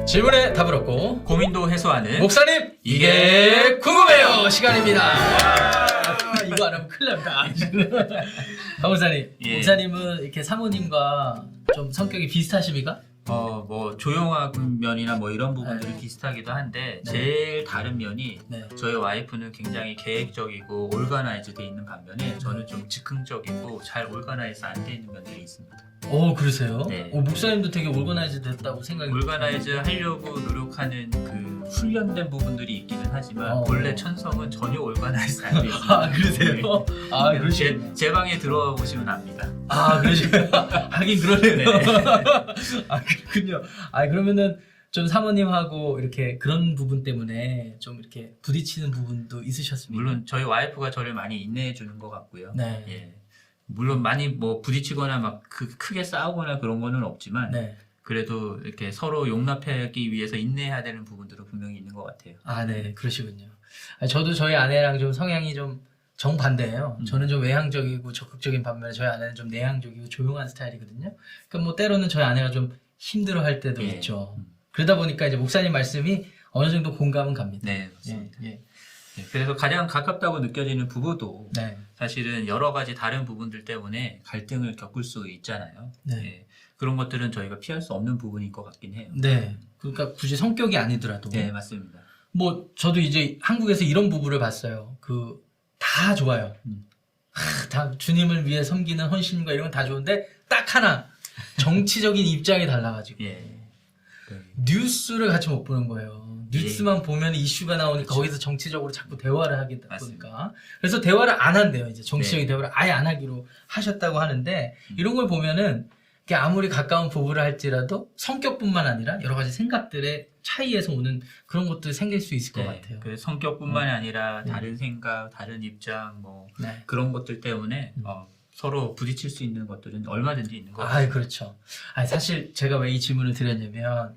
질문에 답을 얻고 고민도 해소하는 목사님 이게 궁금해요 시간입니다. 이거 안 하면 큰일 납니다. 박목사님, 예. 목사님은 이렇게 사모님과 좀 성격이 비슷하십니까? 뭐 조용한 면이나 뭐 이런 부분들이 비슷하기도 한데 네. 제일 다른 면이 네. 저희 와이프는 굉장히 계획적이고 올가나이즈 돼 있는 반면에 저는 좀 즉흥적이고 잘 올가나이즈 안 돼 있는 면들이 있습니다. 오, 그러세요? 네. 목사님도 되게 올거나이즈 됐다고 생각이 올가나이즈 하려고 노력하는 그 훈련된 부분들이 있기는 하지만 원래 천성은 전혀 올가나이즈 안 돼 있습니다. 아, 그러세요? 아, 그러시군요. 제 방에 들어와 보시면 압니다. 아, 그러시군요. 하긴 그러네요. 네. 아, 그렇군요. 아, 그러면은 좀 사모님하고 이렇게 그런 부분 때문에 좀 이렇게 부딪히는 부분도 있으셨습니까? 물론 저희 와이프가 저를 많이 인내해 주는 것 같고요. 네. 예. 물론 많이 뭐 부딪히거나 막 크게 싸우거나 그런 거는 없지만 네. 그래도 이렇게 서로 용납하기 위해서 인내해야 되는 부분들은 분명히 있는 것 같아요. 아, 네. 그러시군요. 저도 저희 아내랑 좀 성향이 좀 정반대예요. 저는 좀 외향적이고 적극적인 반면에 저희 아내는 좀 내향적이고 조용한 스타일이거든요. 그러니까 뭐 때로는 저희 아내가 좀 힘들어할 때도 예. 있죠. 그러다 보니까 이제 목사님 말씀이 어느 정도 공감은 갑니다. 네, 맞습니다. 예, 예. 네, 그래서 가장 가깝다고 느껴지는 부부도 네. 사실은 여러 가지 다른 부분들 때문에 갈등을 겪을 수 있잖아요. 네. 예. 그런 것들은 저희가 피할 수 없는 부분인 것 같긴 해요. 네. 그러니까 굳이 성격이 아니더라도 네, 맞습니다. 뭐 저도 이제 한국에서 이런 부부를 봤어요. 다 좋아요. 다 주님을 위해 섬기는 헌신과 이런 건 다 좋은데 딱 하나 정치적인 입장이 달라가지고 예. 뉴스를 같이 못 보는 거예요. 뉴스만 보면 이슈가 나오니까 그렇죠. 거기서 정치적으로 자꾸 대화를 하게 맞습니다. 보니까 그래서 대화를 안 한대요. 이제 정치적인 네. 대화를 아예 안 하기로 하셨다고 하는데 이런 걸 보면은 이게 아무리 가까운 부부를 할지라도 성격뿐만 아니라 여러 가지 생각들의 차이에서 오는 그런 것도 생길 수 있을 것 같아요. 그 성격뿐만이 아니라 네. 다른 생각, 다른 입장, 뭐 네. 그런 것들 때문에 서로 부딪힐 수 있는 것들은 얼마든지 있는 것 아, 같아요. 그렇죠. 사실 제가 왜 이 질문을 드렸냐면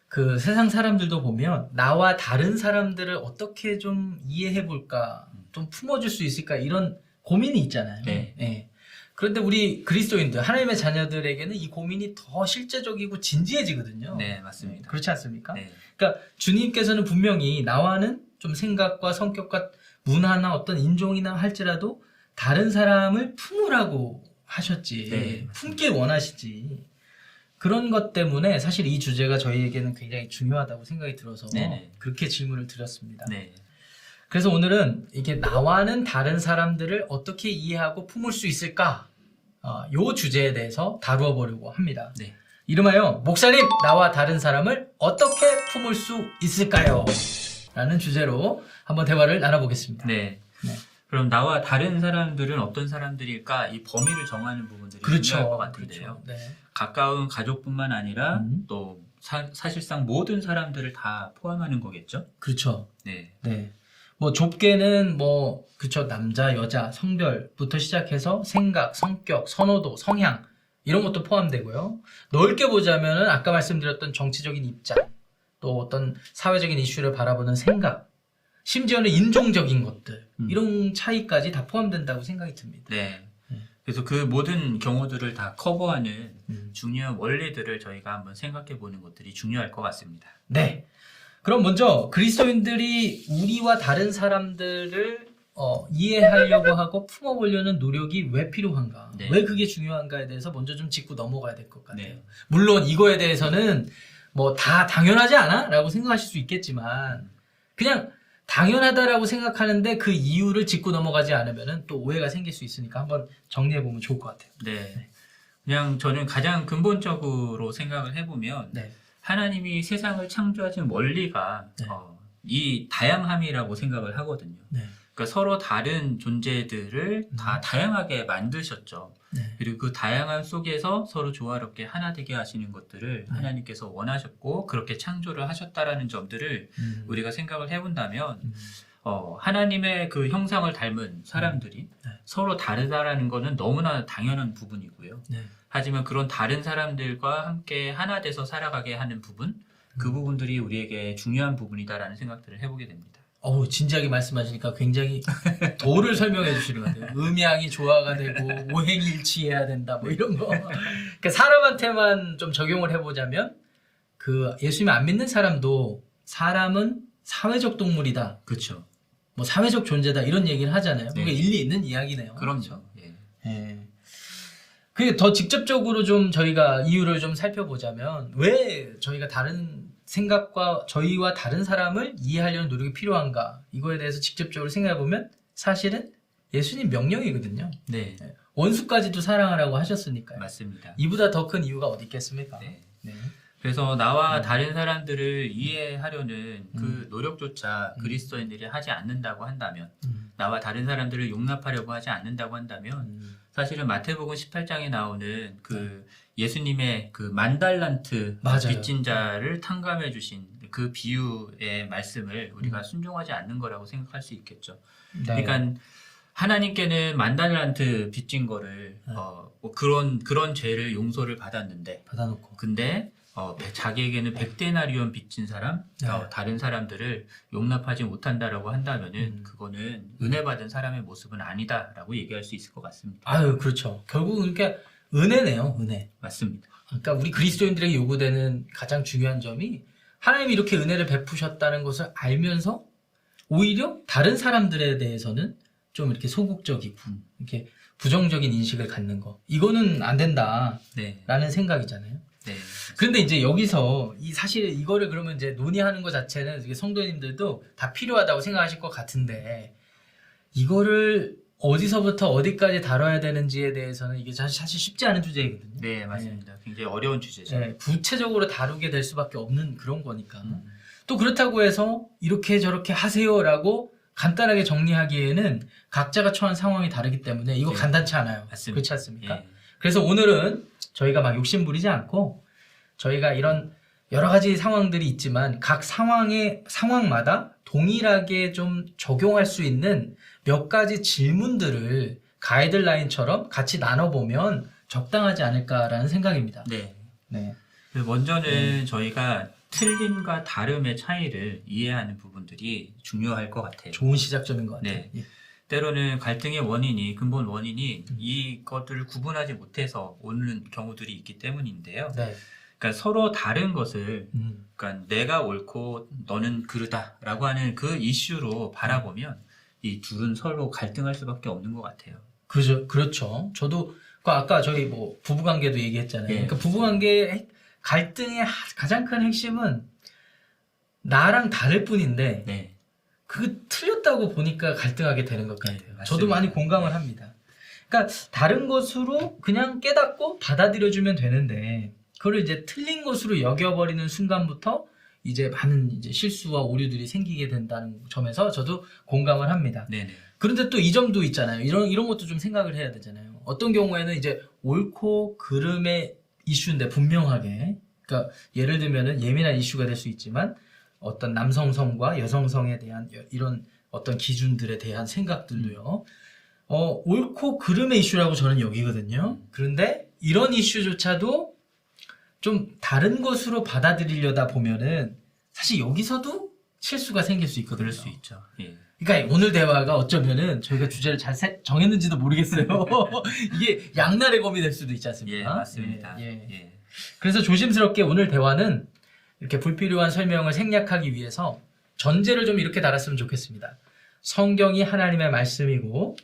그 세상 사람들도 보면 나와 다른 사람들을 어떻게 좀 이해해 볼까, 좀 품어줄 수 있을까 이런 고민이 있잖아요. 네. 예. 그런데 우리 그리스도인들, 하나님의 자녀들에게는 이 고민이 더 실제적이고 진지해지거든요. 네, 맞습니다. 그렇지 않습니까? 네. 그러니까 주님께서는 분명히 나와는 좀 생각과 성격과 문화나 어떤 인종이나 할지라도 다른 사람을 품으라고 하셨지. 네, 품길 원하시지. 그런 것 때문에 사실 이 주제가 저희에게는 굉장히 중요하다고 생각이 들어서 네네. 그렇게 질문을 드렸습니다. 네. 그래서 오늘은 이게 나와는 다른 사람들을 어떻게 이해하고 품을 수 있을까? 요 주제에 대해서 다루어 보려고 합니다. 네. 이름하여 목사님, 나와 다른 사람을 어떻게 품을 수 있을까요? 라는 주제로 한번 대화를 나눠보겠습니다. 네. 네. 그럼 나와 다른 사람들은 어떤 사람들일까? 이 범위를 정하는 부분들이 중요할 것 같은데요. 그렇죠. 네. 가까운 가족뿐만 아니라 음. 또 사실상 모든 사람들을 다 포함하는 거겠죠? 그렇죠. 네. 네. 뭐 좁게는 뭐 그쵸, 남자, 여자, 성별부터 시작해서 생각, 성격, 선호도, 성향 이런 것도 포함되고요. 넓게 보자면은 아까 말씀드렸던 정치적인 입장, 또 어떤 사회적인 이슈를 바라보는 생각, 심지어는 인종적인 것들 이런 차이까지 다 포함된다고 생각이 듭니다. 네. 그래서 그 모든 경우들을 다 커버하는 음. 중요한 원리들을 저희가 한번 생각해 보는 것들이 중요할 것 같습니다. 네. 그럼 먼저 그리스도인들이 우리와 다른 사람들을 이해하려고 하고 품어보려는 노력이 왜 필요한가? 네. 왜 그게 중요한가에 대해서 먼저 좀 짚고 넘어가야 될 것 같아요. 네. 물론 이거에 대해서는 뭐 다 당연하지 않아? 라고 생각하실 수 있겠지만 그냥 당연하다라고 생각하는데 그 이유를 짚고 넘어가지 않으면 또 오해가 생길 수 있으니까 한번 정리해보면 좋을 것 같아요. 네. 그냥 저는 가장 근본적으로 생각을 해보면 네. 하나님이 세상을 창조하신 원리가 네. 이 다양함이라고 생각을 하거든요. 네. 그러니까 서로 다른 존재들을 다 다양하게 만드셨죠. 네. 그리고 그 다양함 속에서 서로 조화롭게 하나 되게 하시는 것들을 하나님께서 원하셨고 그렇게 창조를 하셨다라는 점들을 우리가 생각을 해본다면 하나님의 그 형상을 닮은 사람들이 네. 서로 다르다라는 것은 너무나 당연한 부분이고요. 네. 하지만 그런 다른 사람들과 함께 하나 돼서 살아가게 하는 부분, 그 부분들이 우리에게 중요한 부분이다라는 생각들을 해보게 됩니다. 진지하게 말씀하시니까 굉장히 도를 설명해 주시는 것 같아요. 음양이 조화가 되고 오행일치해야 된다 뭐 이런 거. 그러니까 사람한테만 좀 적용을 해보자면 그 예수님 안 믿는 사람도 사람은 사회적 동물이다. 그렇죠. 뭐 사회적 존재다 이런 얘기를 하잖아요. 네. 그게 일리 있는 이야기네요. 그럼요. 예. 예. 그게 더 직접적으로 좀 저희가 이유를 좀 살펴보자면 왜 저희가 다른 생각과 저희와 다른 사람을 이해하려는 노력이 필요한가 이거에 대해서 직접적으로 생각해보면 사실은 예수님 명령이거든요. 네. 원수까지도 사랑하라고 하셨으니까요. 맞습니다. 이보다 더 큰 이유가 어디 있겠습니까? 네. 네. 그래서 나와 다른 사람들을 이해하려는 그 노력조차 음. 그리스도인들이 하지 않는다고 한다면, 음. 나와 다른 사람들을 용납하려고 하지 않는다고 한다면, 사실은 마태복음 18장에 나오는 그 예수님의 그 만달란트 맞아요. 빚진 자를 탕감해 주신 그 비유의 말씀을 우리가 순종하지 않는 거라고 생각할 수 있겠죠. 네. 그러니까 하나님께는 만달란트 빚진 거를 네. 뭐 그런 죄를 용서를 받았는데, 받아놓고 근데 자기에게는 100데나리온 빚진 사람, 네. 다른 사람들을 용납하지 못한다라고 한다면은 그거는 은혜 받은 사람의 모습은 아니다라고 얘기할 수 있을 것 같습니다. 아유 그렇죠. 결국은 그러니까 은혜네요. 은혜. 맞습니다. 그러니까 우리 그리스도인들에게 요구되는 가장 중요한 점이 하나님이 이렇게 은혜를 베푸셨다는 것을 알면서 오히려 다른 사람들에 대해서는 좀 이렇게 소극적이고 이렇게 부정적인 인식을 갖는 거 이거는 안 된다라는 네. 생각이잖아요. 네. 그런데 이제 여기서 사실 이거를 그러면 이제 논의하는 것 자체는 이게 성도님들도 다 필요하다고 생각하실 것 같은데 이거를 어디서부터 어디까지 다뤄야 되는지에 대해서는 이게 사실 쉽지 않은 주제이거든요. 네, 맞습니다. 굉장히 어려운 주제죠. 네, 구체적으로 다루게 될 수밖에 없는 그런 거니까. 또 그렇다고 해서 이렇게 저렇게 하세요라고 간단하게 정리하기에는 각자가 처한 상황이 다르기 때문에 이거 네. 간단치 않아요. 맞습니다. 그렇지 않습니까? 예. 그래서 오늘은 저희가 막 욕심 부리지 않고 저희가 이런 여러 가지 상황들이 있지만 각 상황마다 동일하게 좀 적용할 수 있는 몇 가지 질문들을 가이드라인처럼 같이 나눠보면 적당하지 않을까라는 생각입니다. 네. 네. 먼저는 저희가 틀림과 다름의 차이를 이해하는 부분들이 중요할 것 같아요. 좋은 시작점인 것 같아요. 네. 예. 때로는 갈등의 원인이, 근본 원인이 이것들을 구분하지 못해서 오는 경우들이 있기 때문인데요. 네. 그러니까 서로 다른 것을, 그러니까 내가 옳고 너는 그르다라고 하는 그 이슈로 바라보면 이 둘은 서로 갈등할 수밖에 없는 것 같아요. 그렇죠. 저도 아까 저희 뭐 부부관계도 얘기했잖아요. 예. 그러니까 부부관계의 갈등의 가장 큰 핵심은 나랑 다를 뿐인데 네. 그 틀렸다고 보니까 갈등하게 되는 것 같아요. 맞습니다. 저도 많이 공감을 합니다. 그러니까 다른 것으로 그냥 깨닫고 받아들여주면 되는데 그걸 이제 틀린 것으로 여겨버리는 순간부터 이제 많은 이제 실수와 오류들이 생기게 된다는 점에서 저도 공감을 합니다. 네네. 그런데 또 이 점도 있잖아요. 이런 것도 좀 생각을 해야 되잖아요. 어떤 경우에는 이제 옳고 그름의 이슈인데 분명하게, 그러니까 예를 들면은 예민한 이슈가 될 수 있지만 어떤 남성성과 여성성에 대한 이런 어떤 기준들에 대한 생각들도요. 옳고 그름의 이슈라고 저는 여기거든요. 그런데 이런 이슈조차도 좀 다른 것으로 받아들이려다 보면은 사실 여기서도 실수가 생길 수 있거든요. 그럴 수 있죠. 예. 그러니까 오늘 대화가 어쩌면은 저희가 주제를 잘 정했는지도 모르겠어요. 이게 양날의 검이 될 수도 있지 않습니까? 예, 맞습니다. 예. 예. 그래서 조심스럽게 오늘 대화는 이렇게 불필요한 설명을 생략하기 위해서 전제를 좀 이렇게 달았으면 좋겠습니다. 성경이 하나님의 말씀이고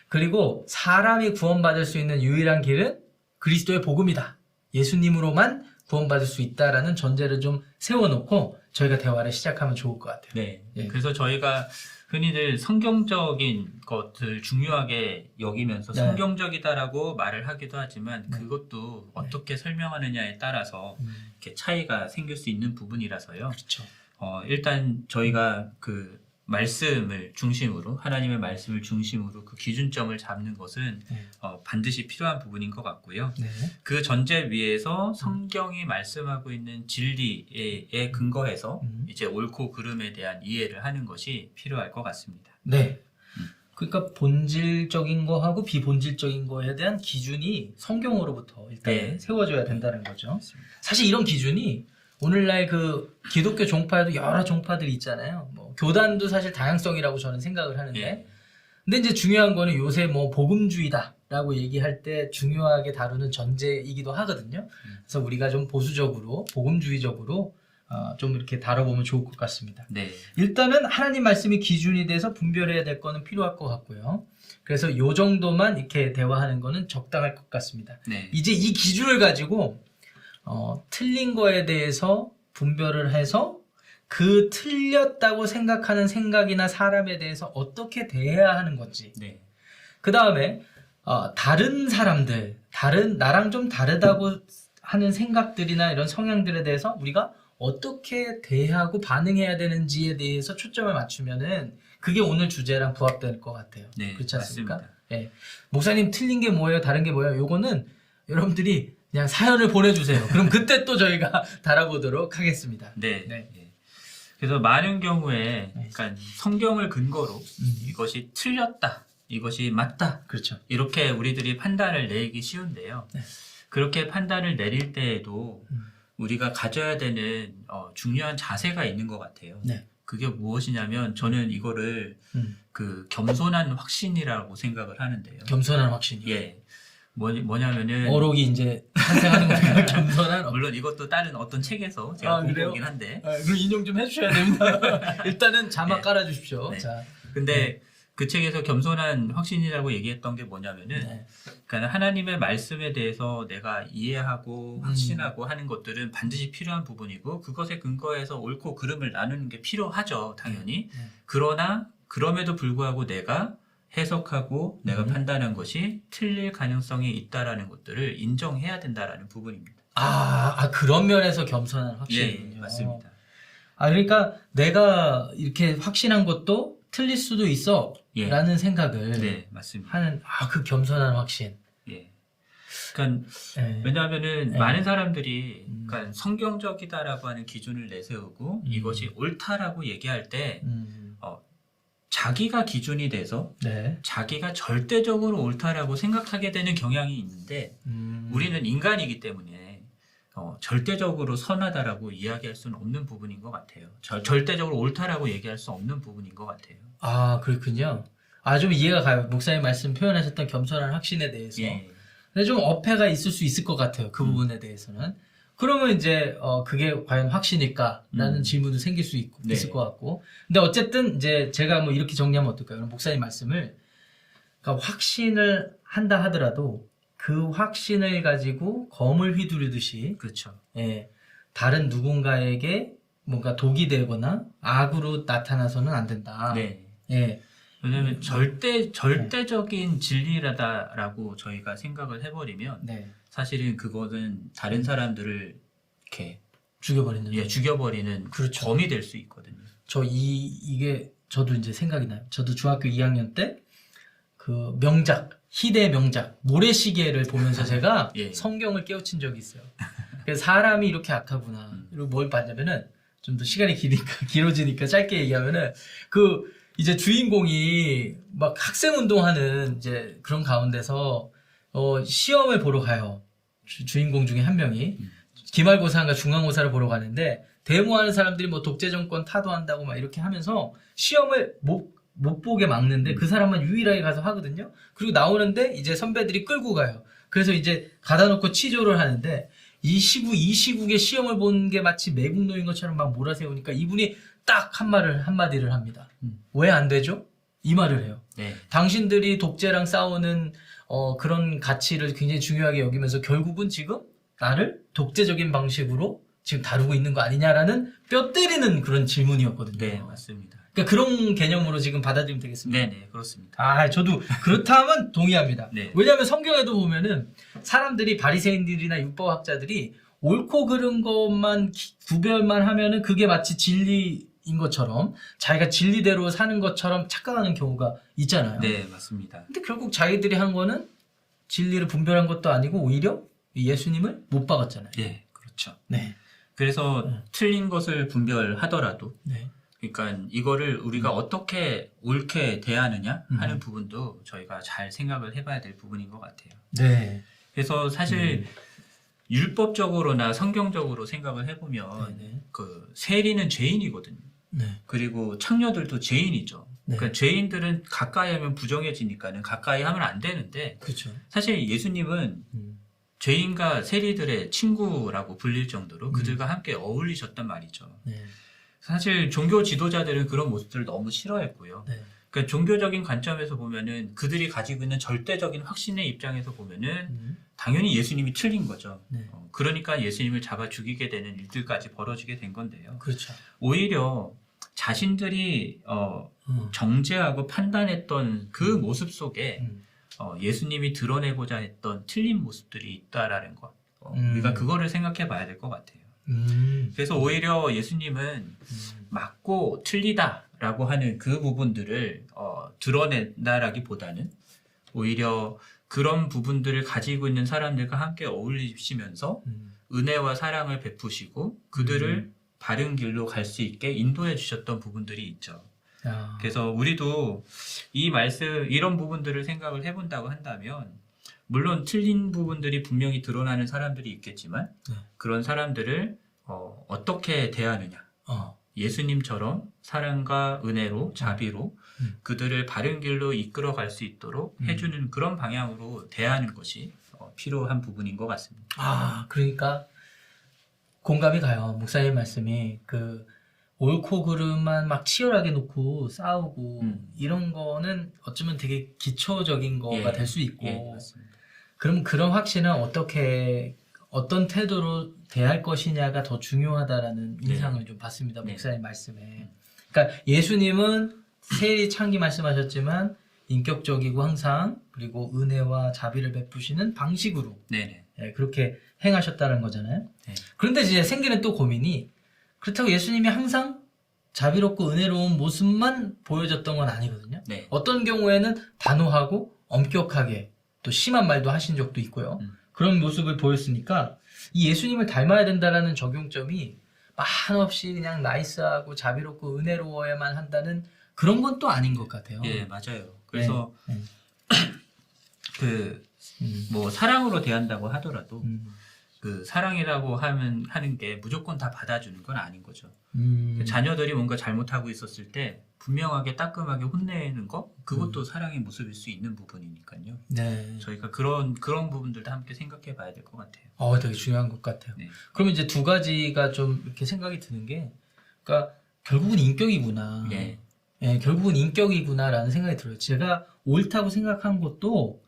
그리고 사람이 구원받을 수 있는 유일한 길은 그리스도의 복음이다. 예수님으로만 구원받을 수 있다라는 전제를 좀 세워놓고 저희가 대화를 시작하면 좋을 것 같아요. 네. 예. 그래서 저희가 흔히들 성경적인 것을 중요하게 여기면서 네. 성경적이다라고 말을 하기도 하지만 그것도 어떻게 설명하느냐에 따라서 이렇게 차이가 생길 수 있는 부분이라서요. 그렇죠. 일단 저희가 그 말씀을 중심으로, 하나님의 말씀을 중심으로 그 기준점을 잡는 것은 네. 반드시 필요한 부분인 것 같고요. 네. 그 전제 위에서 성경이 말씀하고 있는 진리에 근거해서 이제 옳고 그름에 대한 이해를 하는 것이 필요할 것 같습니다. 네. 그러니까 본질적인 거하고 비본질적인 거에 대한 기준이 성경으로부터 일단 네. 세워져야 된다는 거죠. 사실 이런 기준이 오늘날 그 기독교 종파에도 여러 종파들이 있잖아요. 뭐 교단도 사실 다양성이라고 저는 생각을 하는데 예. 근데 이제 중요한 거는 요새 뭐 복음주의다라고 얘기할 때 중요하게 다루는 전제이기도 하거든요. 그래서 우리가 좀 보수적으로 복음주의적으로 좀 이렇게 다뤄보면 좋을 것 같습니다. 네. 일단은 하나님 말씀이 기준이 돼서 분별해야 될 거는 필요할 것 같고요. 그래서 요 정도만 이렇게 대화하는 거는 적당할 것 같습니다. 네. 이제 이 기준을 가지고 틀린 거에 대해서 분별을 해서 그 틀렸다고 생각하는 생각이나 사람에 대해서 어떻게 대해야 하는 건지. 네. 그 다음에 다른 사람들, 나랑 좀 다르다고 하는 생각들이나 이런 성향들에 대해서 우리가 어떻게 대하고 반응해야 되는지에 대해서 초점을 맞추면은 그게 오늘 주제랑 부합될 것 같아요. 네, 그렇지 않습니까? 맞습니다. 예. 목사님 틀린 게 뭐예요? 다른 게 뭐예요? 요거는 여러분들이 그냥 사연을 보내주세요. 그럼 그때 또 저희가 다뤄보도록 하겠습니다. 네. 네. 네. 그래서 많은 경우에 그러니까 성경을 근거로 이것이 틀렸다, 이것이 맞다, 그렇죠. 이렇게 우리들이 판단을 내기 쉬운데요. 네. 그렇게 판단을 내릴 때에도 우리가 가져야 되는 중요한 자세가 있는 것 같아요. 네. 그게 무엇이냐면 저는 이거를 그 겸손한 확신이라고 생각을 하는데요. 겸손한 확신이. 예. 뭐냐면은 어록이 이제 탄생하는 거니까 겸손한. 물론 이것도 다른 어떤 책에서 제가 본 그래요? 거긴 한데. 그럼 인용 좀 해주셔야 됩니다. 일단은 자막 네. 깔아주십시오. 네. 자. 근데 그 책에서 겸손한 확신이라고 얘기했던 게 뭐냐면은 네. 그러니까 하나님의 말씀에 대해서 내가 이해하고 확신하고 하는 것들은 반드시 필요한 부분이고 그것에 근거해서 옳고 그름을 나누는 게 필요하죠, 당연히. 네. 그러나 그럼에도 불구하고 내가 해석하고 내가 판단한 것이 틀릴 가능성이 있다라는 것들을 인정해야 된다라는 부분입니다. 그런 면에서 겸손한 확신이군요. 예, 맞습니다. 그러니까 내가 이렇게 확신한 것도 틀릴 수도 있어. 예. 라는 생각을 네, 맞습니다. 하는, 그 겸손한 확신. 예. 그러니까 예. 왜냐하면은 네. 많은 사람들이 그러니까 성경적이다라고 하는 기준을 내세우고 이것이 옳다라고 얘기할 때 자기가 기준이 돼서 네. 자기가 절대적으로 옳다라고 생각하게 되는 경향이 있는데 우리는 인간이기 때문에 절대적으로 선하다라고 이야기할 수는 없는 부분인 것 같아요. 절대적으로 옳다라고 얘기할 수 없는 부분인 것 같아요. 그렇군요. 좀 이해가 가요. 목사님 말씀 표현하셨던 겸손한 확신에 대해서. 예. 근데 좀 어폐가 있을 수 있을 것 같아요. 그 부분에 대해서는. 그러면 이제 그게 과연 확신일까라는 질문도 생길 수 네. 있을 것 같고. 근데 어쨌든 이제 제가 뭐 이렇게 정리하면 어떨까요? 그럼 목사님 말씀을 그러니까 확신을 한다 하더라도 그 확신을 가지고 검을 휘두르듯이 그렇죠. 예, 다른 누군가에게 뭔가 독이 되거나 악으로 나타나서는 안 된다. 네. 예. 왜냐하면 절대적인 진리라다라고 저희가 생각을 해버리면 네. 사실은 그거는 다른 사람들을 이렇게 죽여버리는. 죽여버리는 그렇죠. 범이 될 수 있거든요. 이게 저도 이제 생각이 나요. 저도 중학교 2학년 때 그 명작, 희대 명작, 모래시계를 보면서 제가 예. 성경을 깨우친 적이 있어요. 그래서 사람이 이렇게 악하구나. 그리고 뭘 봤냐면은 좀 더 시간이 길어지니까 짧게 얘기하면은 이제 주인공이 막 학생 운동하는 이제 그런 가운데서 시험을 보러 가요. 주인공 중에 한 명이 기말고사인가 중간고사를 보러 가는데 데모하는 사람들이 뭐 독재 정권 타도한다고 막 이렇게 하면서 시험을 못 보게 막는데 그 사람만 유일하게 가서 하거든요. 그리고 나오는데 이제 선배들이 끌고 가요. 그래서 이제 가다 놓고 치조를 하는데 이 시국에 시험을 본 게 마치 매국노인 것처럼 막 몰아세우니까 이분이 딱 한마디를 합니다. 왜 안 되죠? 이 말을 해요. 네. 당신들이 독재랑 싸우는 그런 가치를 굉장히 중요하게 여기면서 결국은 지금 나를 독재적인 방식으로 지금 다루고 있는 거 아니냐라는 뼈 때리는 그런 질문이었거든요. 네, 맞습니다. 그러니까 그런 개념으로 지금 받아들이면 되겠습니다. 네, 그렇습니다. 저도 그렇다면 동의합니다. 네. 왜냐하면 성경에도 보면은 사람들이 바리새인들이나 율법학자들이 옳고 그른 것만 구별만 하면은 그게 마치 진리인 것처럼 자기가 진리대로 사는 것처럼 착각하는 경우가 있잖아요. 네, 맞습니다. 근데 결국 자기들이 한 거는 진리를 분별한 것도 아니고 오히려 예수님을 못 박았잖아요. 네, 그렇죠. 네. 그래서 틀린 것을 분별하더라도 네. 그러니까 이거를 우리가 어떻게 옳게 대하느냐 하는 부분도 저희가 잘 생각을 해봐야 될 부분인 것 같아요. 네. 그래서 사실 율법적으로나 성경적으로 생각을 해보면 네네. 그 세리는 죄인이거든요. 네. 그리고 창녀들도 죄인이죠. 네. 그러니까 죄인들은 가까이 하면 부정해지니까는 가까이 하면 안 되는데 그렇죠. 사실 예수님은 죄인과 세리들의 친구라고 불릴 정도로 그들과 함께 어울리셨단 말이죠. 네. 사실 종교 지도자들은 그런 모습들을 너무 싫어했고요. 네. 그러니까 종교적인 관점에서 보면은 그들이 가지고 있는 절대적인 확신의 입장에서 보면은 당연히 예수님이 틀린 거죠. 네. 그러니까 예수님을 잡아 죽이게 되는 일들까지 벌어지게 된 건데요. 그렇죠. 오히려 자신들이 정죄하고 판단했던 그 모습 속에 예수님이 드러내고자 했던 틀린 모습들이 있다라는 것. 우리가 그거를 생각해 봐야 될 것 같아요. 그래서 오히려 예수님은 맞고 틀리다라고 하는 그 부분들을 드러낸다라기보다는 오히려 그런 부분들을 가지고 있는 사람들과 함께 어울리시면서 은혜와 사랑을 베푸시고 그들을 바른 길로 갈 수 있게 인도해 주셨던 부분들이 있죠. 야. 그래서 우리도 이 말씀, 이런 부분들을 생각을 해본다고 한다면, 물론 틀린 부분들이 분명히 드러나는 사람들이 있겠지만, 네. 그런 사람들을 어떻게 대하느냐. 예수님처럼 사랑과 은혜로, 자비로 그들을 바른 길로 이끌어 갈 수 있도록 해주는 그런 방향으로 대하는 것이 필요한 부분인 것 같습니다. 아, 그러니까 공감이 가요. 목사님 말씀이 옳고 그름만 막 치열하게 놓고 싸우고 이런 거는 어쩌면 되게 기초적인 거가 예. 될 수 있고 예, 맞습니다. 그럼 그런 확신은 어떤 태도로 대할 것이냐가 더 중요하다라는 네. 인상을 좀 받습니다. 네. 목사님 말씀에. 그러니까 예수님은 세리 창기 말씀하셨지만 인격적이고 항상 그리고 은혜와 자비를 베푸시는 방식으로 네네. 예, 그렇게 행하셨다는 거잖아요. 네. 그런데 이제 생기는 또 고민이 그렇다고 예수님이 항상 자비롭고 은혜로운 모습만 보여줬던 건 아니거든요. 네. 어떤 경우에는 단호하고 엄격하게 또 심한 말도 하신 적도 있고요. 그런 모습을 보였으니까 이 예수님을 닮아야 된다라는 적용점이 한없이 그냥 나이스하고 자비롭고 은혜로워야만 한다는 그런 건 또 아닌 것 같아요. 예, 맞아요. 그래서 네. 뭐 사랑으로 대한다고 하더라도 음. 그 사랑이라고 하는 게 무조건 다 받아주는 건 아닌 거죠. 음. 자녀들이 뭔가 잘못하고 있었을 때 분명하게 따끔하게 혼내는 거 그것도 사랑의 모습일 수 있는 부분이니까요. 네. 저희가 그런 부분들도 함께 생각해 봐야 될 것 같아요. 되게 중요한 것 같아요. 네. 그러면 이제 두 가지가 좀 이렇게 생각이 드는 게, 그러니까 결국은 인격이구나. 예. 예, 결국은 인격이구나라는 생각이 들어요. 제가 옳다고 생각한 것도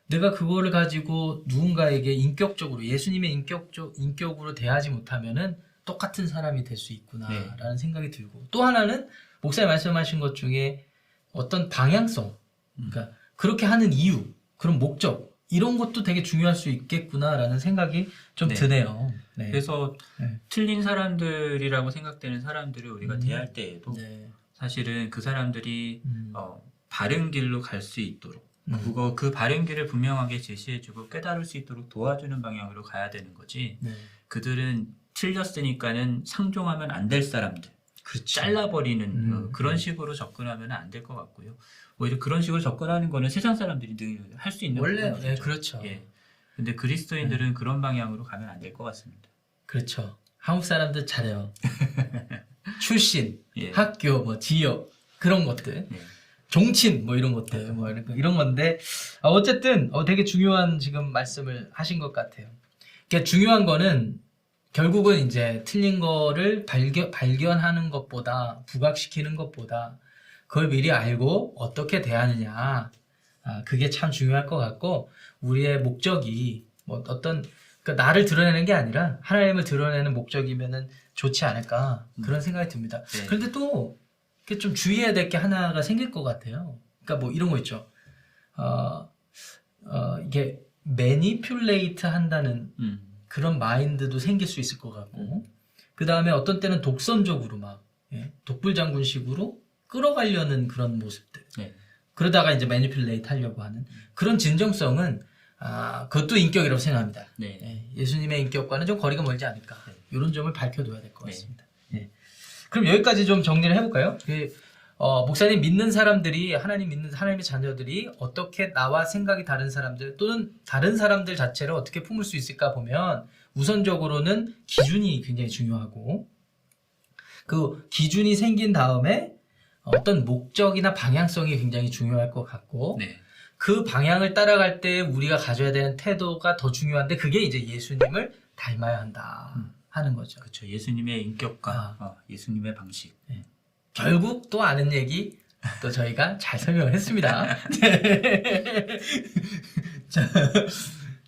내가 그거를 가지고 누군가에게 인격적으로 예수님의 인격으로 대하지 못하면은 똑같은 사람이 될 수 있구나라는 생각이 들고, 또 하나는 목사님 말씀하신 것 중에 어떤 방향성, 그러니까 그렇게 하는 이유, 그런 목적 이런 것도 되게 중요할 수 있겠구나라는 생각이 좀 네. 드네요. 네. 그래서 네. 틀린 사람들이라고 생각되는 사람들을 우리가 대할 때에도 네. 사실은 그 사람들이 바른 길로 갈 수 있도록 그 바른 길을 분명하게 제시해주고 깨달을 수 있도록 도와주는 방향으로 가야 되는 거지. 네. 그들은 틀렸으니까는 상종하면 안 될 사람들, 그렇죠. 잘라버리는 그런 식으로 접근하면 안 될 것 같고요. 오히려 그런 식으로 접근하는 거는 세상 사람들이 늘 할 수 있는 원래 부분이죠. 그렇죠. 예. 근데 그리스도인들은 그런 방향으로 가면 안 될 것 같습니다. 그렇죠. 한국 사람들 잘해요. 출신, 예. 학교, 뭐 지역 그런 것들, 예. 종친 뭐 이런 것들, 뭐 이런 건데 어쨌든 되게 중요한 지금 말씀을 하신 것 같아요. 그러니까 중요한 거는 결국은 이제 틀린 거를 발견하는 것보다 부각시키는 것보다 그걸 미리 알고 어떻게 대하느냐, 그게 참 중요할 것 같고 우리의 목적이 뭐 그러니까 나를 드러내는 게 아니라 하나님을 드러내는 목적이면은 좋지 않을까 그런 생각이 듭니다. 네. 그런데 또 이렇게 좀 주의해야 될 게 하나가 생길 것 같아요. 그러니까 뭐 이런 거 있죠. 이게 매니퓰레이트 한다는 그런 마인드도 생길 수 있을 것 같고, 그 다음에 어떤 때는 독선적으로 막 독불장군식으로 끌어가려는 그런 모습들. 네. 그러다가 이제 매니퓰레이트 하려고 하는 그런 진정성은 그것도 인격이라고 생각합니다. 네. 예수님의 인격과는 좀 거리가 멀지 않을까. 네. 이런 점을 밝혀둬야 될 것 같습니다. 그럼 여기까지 좀 정리를 해볼까요? 목사님 믿는 사람들이 하나님의 자녀들이 어떻게 나와 생각이 다른 사람들 또는 다른 사람들 자체를 어떻게 품을 수 있을까 보면 우선적으로는 기준이 굉장히 중요하고 그 기준이 생긴 다음에 어떤 목적이나 방향성이 굉장히 중요할 것 같고 네. 그 방향을 따라갈 때 우리가 가져야 되는 태도가 더 중요한데 그게 이제 예수님을 닮아야 한다 하는 거죠. 그렇죠. 예수님의 인격과 아. 예수님의 방식. 결국 또 아는 얘기 또 저희가 잘 설명을 했습니다. 자,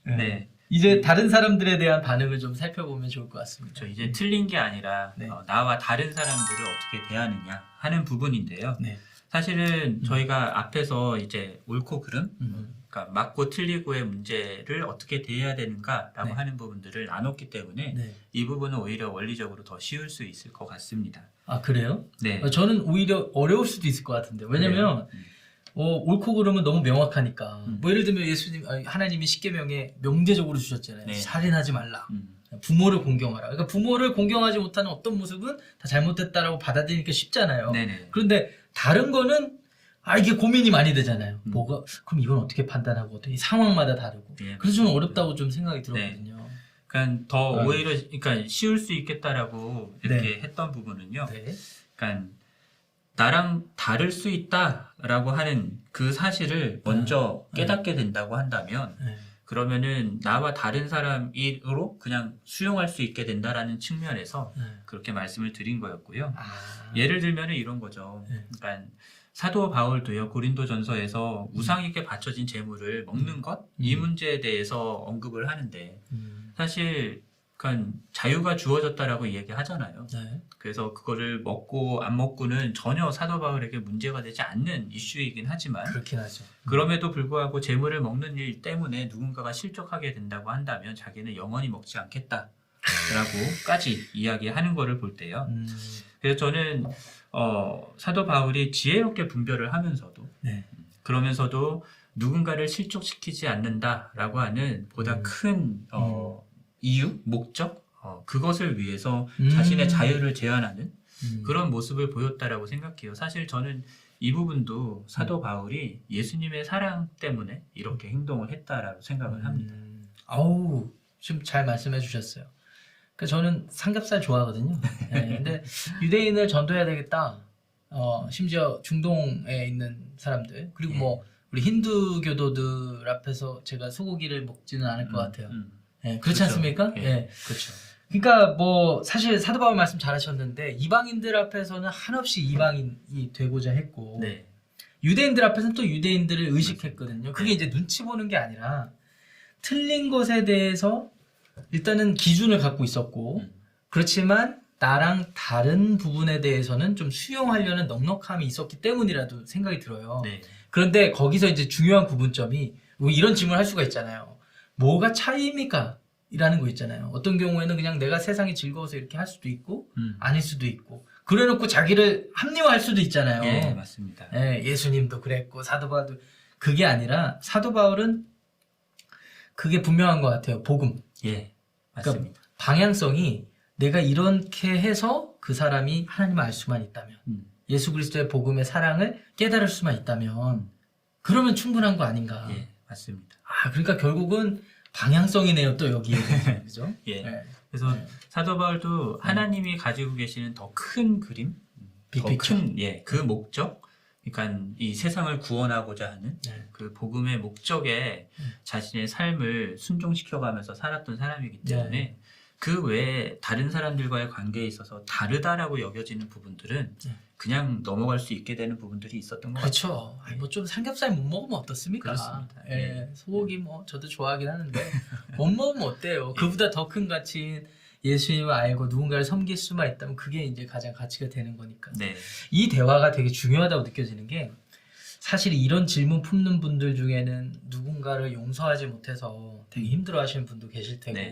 네. 이제 다른 사람들에 대한 반응을 좀 살펴보면 좋을 것 같습니다. 그렇죠. 이제 틀린 게 아니라 네. 나와 다른 사람들을 어떻게 대하느냐 하는 부분인데요. 네. 사실은 저희가 앞에서 이제 옳고 그름, 그러니까 맞고 틀리고의 문제를 어떻게 대해야 되는가라고 네. 하는 부분들을 나눴기 때문에 네. 이 부분은 오히려 원리적으로 더 쉬울 수 있을 것 같습니다. 아 그래요? 네. 저는 오히려 어려울 수도 있을 것 같은데 왜냐면 옳고 그름은 너무 명확하니까 뭐 예를 들면 예수님 하나님이 십계명에 명제적으로 주셨잖아요. 네. 살인하지 말라. 음. 부모를 공경하라. 그러니까 부모를 공경하지 못하는 어떤 모습은 다 잘못됐다라고 받아들이니까 쉽잖아요. 네네. 그런데 다른 거는 이게 고민이 많이 되잖아요. 뭐가 그럼 이건 어떻게 판단하고 어떻게 상황마다 다르고. 예, 그래서 좀 맞습니다. 어렵다고 좀 생각이 들었거든요. 그러니까 더 네. 오히려 그러니까 쉬울 수 있겠다라고 이렇게 했던 부분은요. 네. 그러니까 나랑 다를 수 있다라고 하는 그 사실을 먼저 깨닫게 된다고 한다면 네. 그러면은 나와 다른 사람으로 그냥 수용할 수 있게 된다라는 측면에서 네. 그렇게 말씀을 드린 거였고요. 아. 예를 들면은 이런 거죠. 네. 그러니까 사도 바울도요 고린도전서에서 우상에게 바쳐진 재물을 먹는 것 이 문제에 대해서 언급을 하는데 사실 그러니까 자유가 주어졌다라고 얘기하잖아요. 네. 그래서 그거를 먹고 안 먹고는 전혀 사도 바울에게 문제가 되지 않는 이슈이긴 하지만 그렇긴 하죠. 그럼에도 불구하고 재물을 먹는 일 때문에 누군가가 실족하게 된다고 한다면 자기는 영원히 먹지 않겠다라고까지 이야기하는 거를 볼 때요. 그래서 저는 사도 바울이 지혜롭게 분별을 하면서도 네. 그러면서도 누군가를 실족시키지 않는다라고 하는 보다 큰 이유, 목적 그것을 위해서 자신의 자유를 제한하는 그런 모습을 보였다라고 생각해요. 사실 저는 이 부분도 사도 바울이 예수님의 사랑 때문에 이렇게 행동을 했다라고 생각을 합니다. 아우, 지금 잘 말씀해 주셨어요. 저는 삼겹살 좋아하거든요. 네, 근데 유대인을 전도해야 되겠다. 심지어 중동에 있는 사람들 그리고 뭐 우리 힌두교도들 앞에서 제가 소고기를 먹지는 않을 것 같아요. 네, 그렇지 그렇죠. 않습니까? 예, 네. 그렇죠. 그러니까 뭐 사실 사도 바울 말씀 잘하셨는데 이방인들 앞에서는 한없이 이방인이 되고자 했고 네. 유대인들 앞에서는 또 유대인들을 의식했거든요. 그게 이제 눈치 보는 게 아니라 틀린 것에 대해서 일단은 기준을 갖고 있었고 그렇지만 나랑 다른 부분에 대해서는 좀 수용하려는 넉넉함이 있었기 때문이라도 생각이 들어요. 네. 그런데 거기서 이제 중요한 구분점이 뭐 이런 질문을 할 수가 있잖아요. 뭐가 차이입니까? 이라는 거 있잖아요. 어떤 경우에는 그냥 내가 세상이 즐거워서 이렇게 할 수도 있고 아닐 수도 있고 그래놓고 자기를 합리화할 수도 있잖아요. 예, 맞습니다. 예, 예수님도 그랬고 사도 바울도 그게 아니라 사도 바울은 그게 분명한 것 같아요. 복음. 예, 맞습니다. 그러니까 방향성이 내가 이렇게 해서 그 사람이 하나님을 알 수만 있다면 예수 그리스도의 복음의 사랑을 깨달을 수만 있다면 그러면 충분한 거 아닌가. 예, 맞습니다. 그러니까 결국은 방향성이네요. 또 여기에 대해서. 그죠? 예. 네. 그래서 사도 바울도 하나님이 가지고 계시는 더 큰 그림, 빅픽처. 더 큰 그 목적, 그러니까 이 세상을 구원하고자 하는 네. 그 복음의 목적에 자신의 삶을 순종시켜가면서 살았던 사람이기 때문에 그 외에 다른 사람들과의 관계에 있어서 다르다라고 여겨지는 부분들은 그냥 넘어갈 수 있게 되는 부분들이 있었던 것 같아요. 그렇죠. 뭐 좀 삼겹살 못 먹으면 어떻습니까? 그렇습니다. 예, 소고기 뭐 저도 좋아하긴 하는데 못 먹으면 어때요? 그보다 더 큰 가치인 예수님을 알고 누군가를 섬길 수만 있다면 그게 이제 가장 가치가 되는 거니까. 네. 이 대화가 되게 중요하다고 느껴지는 게 사실 이런 질문 품는 분들 중에는 누군가를 용서하지 못해서 되게 힘들어하시는 분도 계실 테고 네.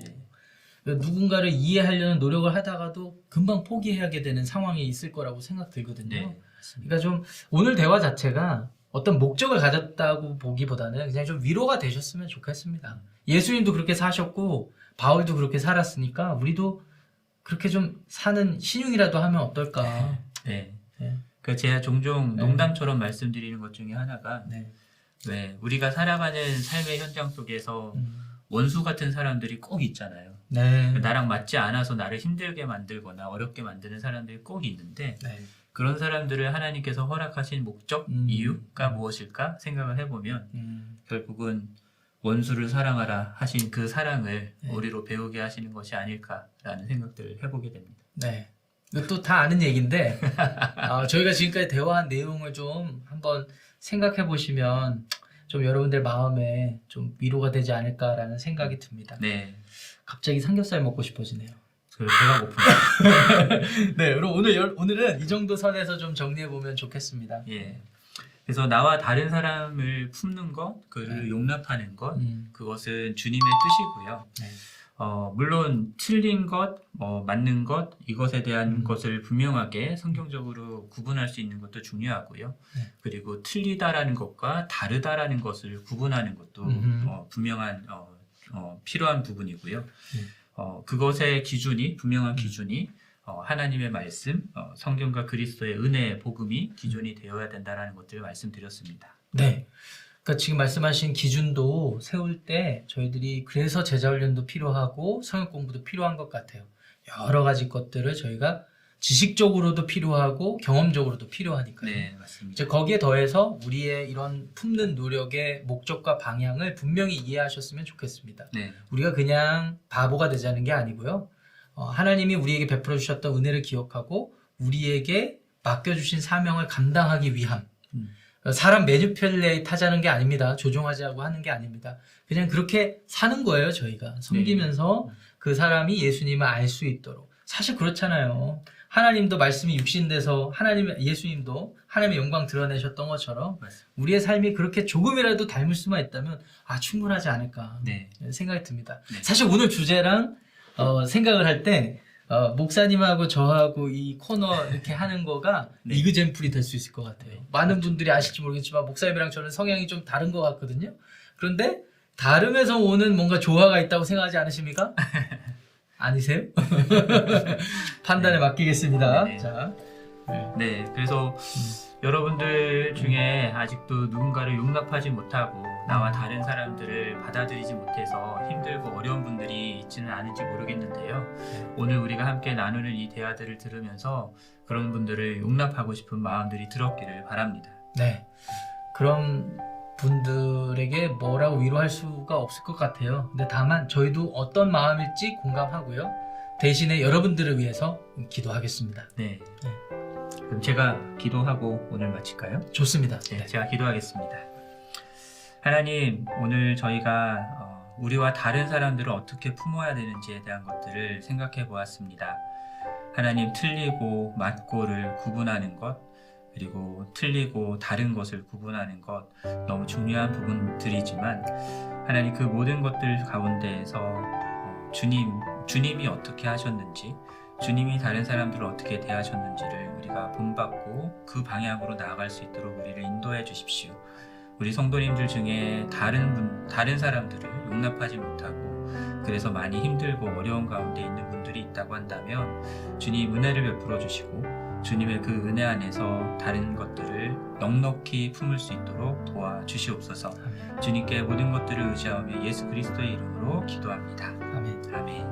누군가를 이해하려는 노력을 하다가도 금방 포기하게 되는 상황이 있을 거라고 생각 들거든요. 네. 그러니까 좀 오늘 대화 자체가 어떤 목적을 가졌다고 보기보다는 그냥 좀 위로가 되셨으면 좋겠습니다. 예수님도 그렇게 사셨고 바울도 그렇게 살았으니까 우리도 그렇게 좀 사는 신용이라도 하면 어떨까. 네. 네. 그 제가 종종 농담처럼 말씀드리는 것 중에 하나가 네. 왜 우리가 살아가는 삶의 현장 속에서 원수 같은 사람들이 꼭 있잖아요. 네. 나랑 맞지 않아서 나를 힘들게 만들거나 어렵게 만드는 사람들이 꼭 있는데 네. 그런 사람들을 하나님께서 허락하신 목적, 이유가 무엇일까 생각을 해보면 결국은 원수를 사랑하라 하신 그 사랑을 네. 우리로 배우게 하시는 것이 아닐까라는 생각들을 해보게 됩니다. 네. 또 다 아는 얘기인데 저희가 지금까지 대화한 내용을 좀 한번 생각해 보시면 좀 여러분들 마음에 좀 위로가 되지 않을까라는 생각이 듭니다. 네. 갑자기 삼겹살 먹고 싶어지네요. 그리고 배가 고픕니다. 네, 그럼 오늘은 이 정도 선에서 좀 정리해 보면 좋겠습니다. 예. 그래서 나와 다른 사람을 품는 것, 그를 네. 용납하는 것, 그것은 주님의 뜻이고요. 네. 물론 틀린 것, 맞는 것, 이것에 대한 것을 분명하게 성경적으로 구분할 수 있는 것도 중요하고요. 네. 그리고 틀리다라는 것과 다르다라는 것을 구분하는 것도 분명한 필요한 부분이고요. 그것의 기준이 분명한 기준이 하나님의 말씀, 성경과 그리스도의 은혜의 복음이 기준이 되어야 된다라는 것들을 말씀드렸습니다. 네. 그러니까 지금 말씀하신 기준도 세울 때 저희들이 그래서 제자훈련도 필요하고 성역 공부도 필요한 것 같아요. 여러 가지 것들을 저희가 지식적으로도 필요하고 경험적으로도 필요하니까요. 네, 맞습니다. 이제 거기에 더해서 우리의 이런 품는 노력의 목적과 방향을 분명히 이해하셨으면 좋겠습니다. 네, 우리가 그냥 바보가 되자는 게 아니고요. 하나님이 우리에게 베풀어 주셨던 은혜를 기억하고 우리에게 맡겨주신 사명을 감당하기 위함. 사람 매니플레이트 하자는 게 아닙니다. 조종하자고 하는 게 아닙니다. 그냥 그렇게 사는 거예요, 저희가. 섬기면서 그 사람이 예수님을 알 수 있도록. 사실 그렇잖아요. 하나님도 말씀이 육신돼서 예수님도 하나님의 영광 드러내셨던 것처럼 맞습니다. 우리의 삶이 그렇게 조금이라도 닮을 수만 있다면 충분하지 않을까 네. 생각이 듭니다. 네. 사실 오늘 주제랑 생각을 할 때 목사님하고 저하고 이 코너 이렇게 하는 거가 네. 이그젠플이 될 수 있을 것 같아요. 네. 많은 그렇죠. 분들이 아실지 모르겠지만 목사님이랑 저는 성향이 좀 다른 것 같거든요. 그런데 다름에서 오는 뭔가 조화가 있다고 생각하지 않으십니까? 아니세요? 판단에 네. 맡기겠습니다. 네. 자, 네, 그래서 여러분들 중에 아직도 누군가를 용납하지 못하고 나와 다른 사람들을 받아들이지 못해서 힘들고 어려운 분들이 있지는 않은지 모르겠는데요. 오늘 우리가 함께 나누는 이 대화들을 들으면서 그런 분들을 용납하고 싶은 마음들이 들었기를 바랍니다. 네. 그런 분들에게 뭐라고 위로할 수가 없을 것 같아요. 근데 다만 저희도 어떤 마음일지 공감하고요. 대신에 여러분들을 위해서 기도하겠습니다. 네. 그럼 제가 기도하고 오늘 마칠까요? 좋습니다. 네, 제가 기도하겠습니다. 하나님, 오늘 저희가 우리와 다른 사람들을 어떻게 품어야 되는지에 대한 것들을 생각해 보았습니다. 하나님, 틀리고 맞고를 구분하는 것, 그리고 틀리고 다른 것을 구분하는 것, 너무 중요한 부분들이지만 하나님, 그 모든 것들 가운데에서 주님이 어떻게 하셨는지, 주님이 다른 사람들을 어떻게 대하셨는지를 우리가 본받고 그 방향으로 나아갈 수 있도록 우리를 인도해 주십시오. 우리 성도님들 중에 다른 사람들을 용납하지 못하고 그래서 많이 힘들고 어려운 가운데 있는 분들이 있다고 한다면 주님 은혜를 베풀어 주시고 주님의 그 은혜 안에서 다른 것들을 넉넉히 품을 수 있도록 도와주시옵소서. 주님께 모든 것들을 의지하며 예수 그리스도의 이름으로 기도합니다. 아멘. 아멘.